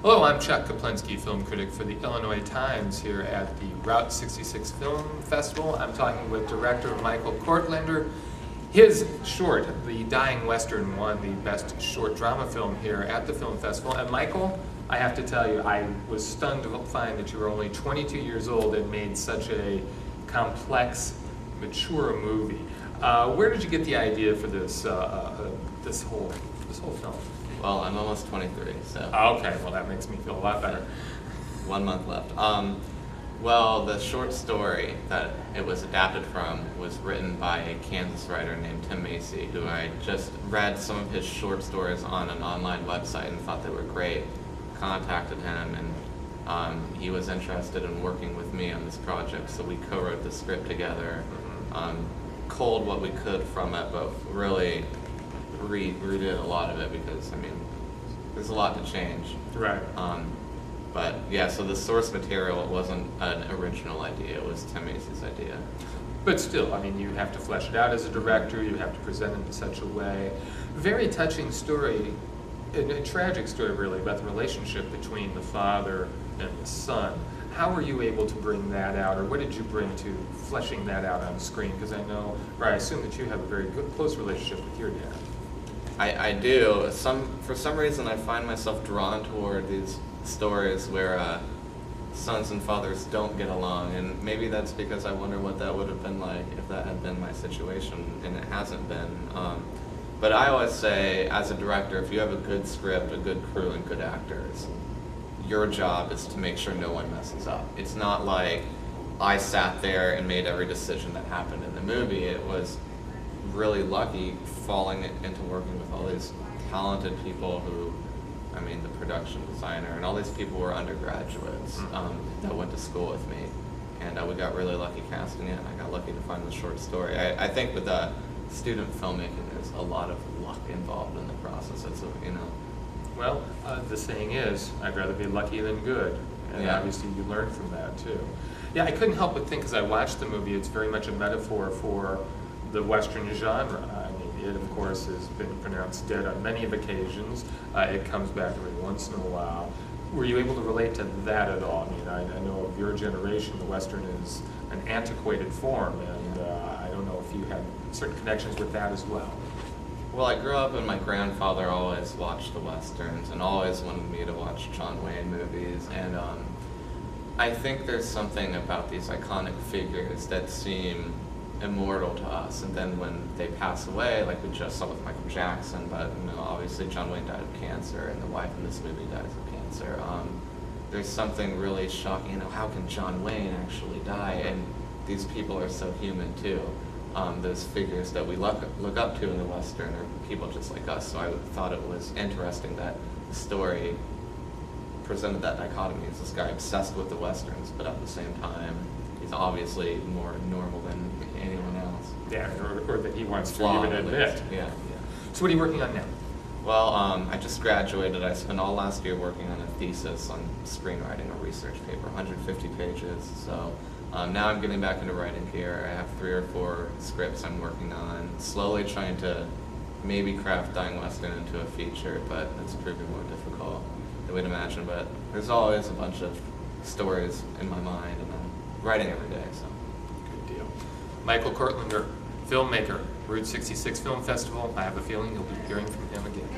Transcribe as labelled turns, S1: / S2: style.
S1: Hello, I'm Chuck Koplinski, film critic for the Illinois Times here at the Route 66 Film Festival. I'm talking with director Michael Kortlander. His short, The Dying Western, won the Best Short Drama Film here at the film festival. And Michael, I have to tell you, I was stunned to find that you were only 22 years old and made such a complex, mature movie. Where did you get the idea for this this whole film?
S2: Well, I'm almost 23, so.
S1: Okay, well that makes me feel a lot better.
S2: 1 month left. Well, the short story that it was adapted from was written by a Kansas writer named Tim Macy, who I just read some of his short stories on an online website and thought they were great. Contacted him, and he was interested in working with me on this project, so we co-wrote the script together, culled what we could from it, but really redid a lot of it because, I mean, there's a lot to change.
S1: Right.
S2: But yeah, so the source material wasn't an original idea, it was Tim Macy's idea.
S1: But still, I mean, you have to flesh it out as a director, you have to present it in such a way. Very touching story, a tragic story really, about the relationship between the father and the son. How were you able to bring that out, or what did you bring to fleshing that out on screen? Because I know, or I assume that you have a very good, close relationship with your dad.
S2: I do. For some reason, I find myself drawn toward these stories where sons and fathers don't get along, and maybe that's because I wonder what that would have been like if that had been my situation, and it hasn't been. But I always say, as a director, if you have a good script, a good crew, and good actors, your job is to make sure no one messes up. It's not like I sat there and made every decision that happened in the movie. It was really lucky falling into working with all these talented people who, I mean, the production designer and all these people were undergraduates that went to school with me, and we got really lucky casting it, and I got lucky to find the short story. I think with student filmmaking, there's a lot of luck involved in the process. It's
S1: Well, the saying is, I'd rather be lucky than good, and
S2: yeah.
S1: Obviously you learn from that too. Yeah, I couldn't help but think as I watched the movie, it's very much a metaphor for the Western genre. I mean, it of course has been pronounced dead on many of occasions. It comes back every once in a while. Were you able to relate to that at all? I mean, I know of your generation, the Western is an antiquated form, and I don't know if you had certain connections with that as well.
S2: Well, I grew up and my grandfather always watched the Westerns and always wanted me to watch John Wayne movies, and I think there's something about these iconic figures that seem immortal to us, and then when they pass away, like we just saw with Michael Jackson, but obviously John Wayne died of cancer, and the wife in this movie dies of cancer. There's something really shocking. How can John Wayne actually die? And these people are so human too. Those figures that we look up to in the Western are people just like us. So I thought it was interesting that the story presented that dichotomy. It's this guy obsessed with the Westerns, but at the same time, he's obviously more normal than anyone else.
S1: Yeah, or that he wants to even admit.
S2: Yeah.
S1: So what are you working on now?
S2: Well, I just graduated. I spent all last year working on a thesis on screenwriting, a research paper, 150 pages. So now I'm getting back into writing here. I have 3 or 4 scripts I'm working on, slowly trying to maybe craft Dying Western into a feature, but it's proving more difficult than we'd imagine. But there's always a bunch of stories in my mind, and I'm writing every day. So.
S1: Good deal. Michael Kortlander, filmmaker, Route 66 Film Festival. I have a feeling you'll be hearing from him again.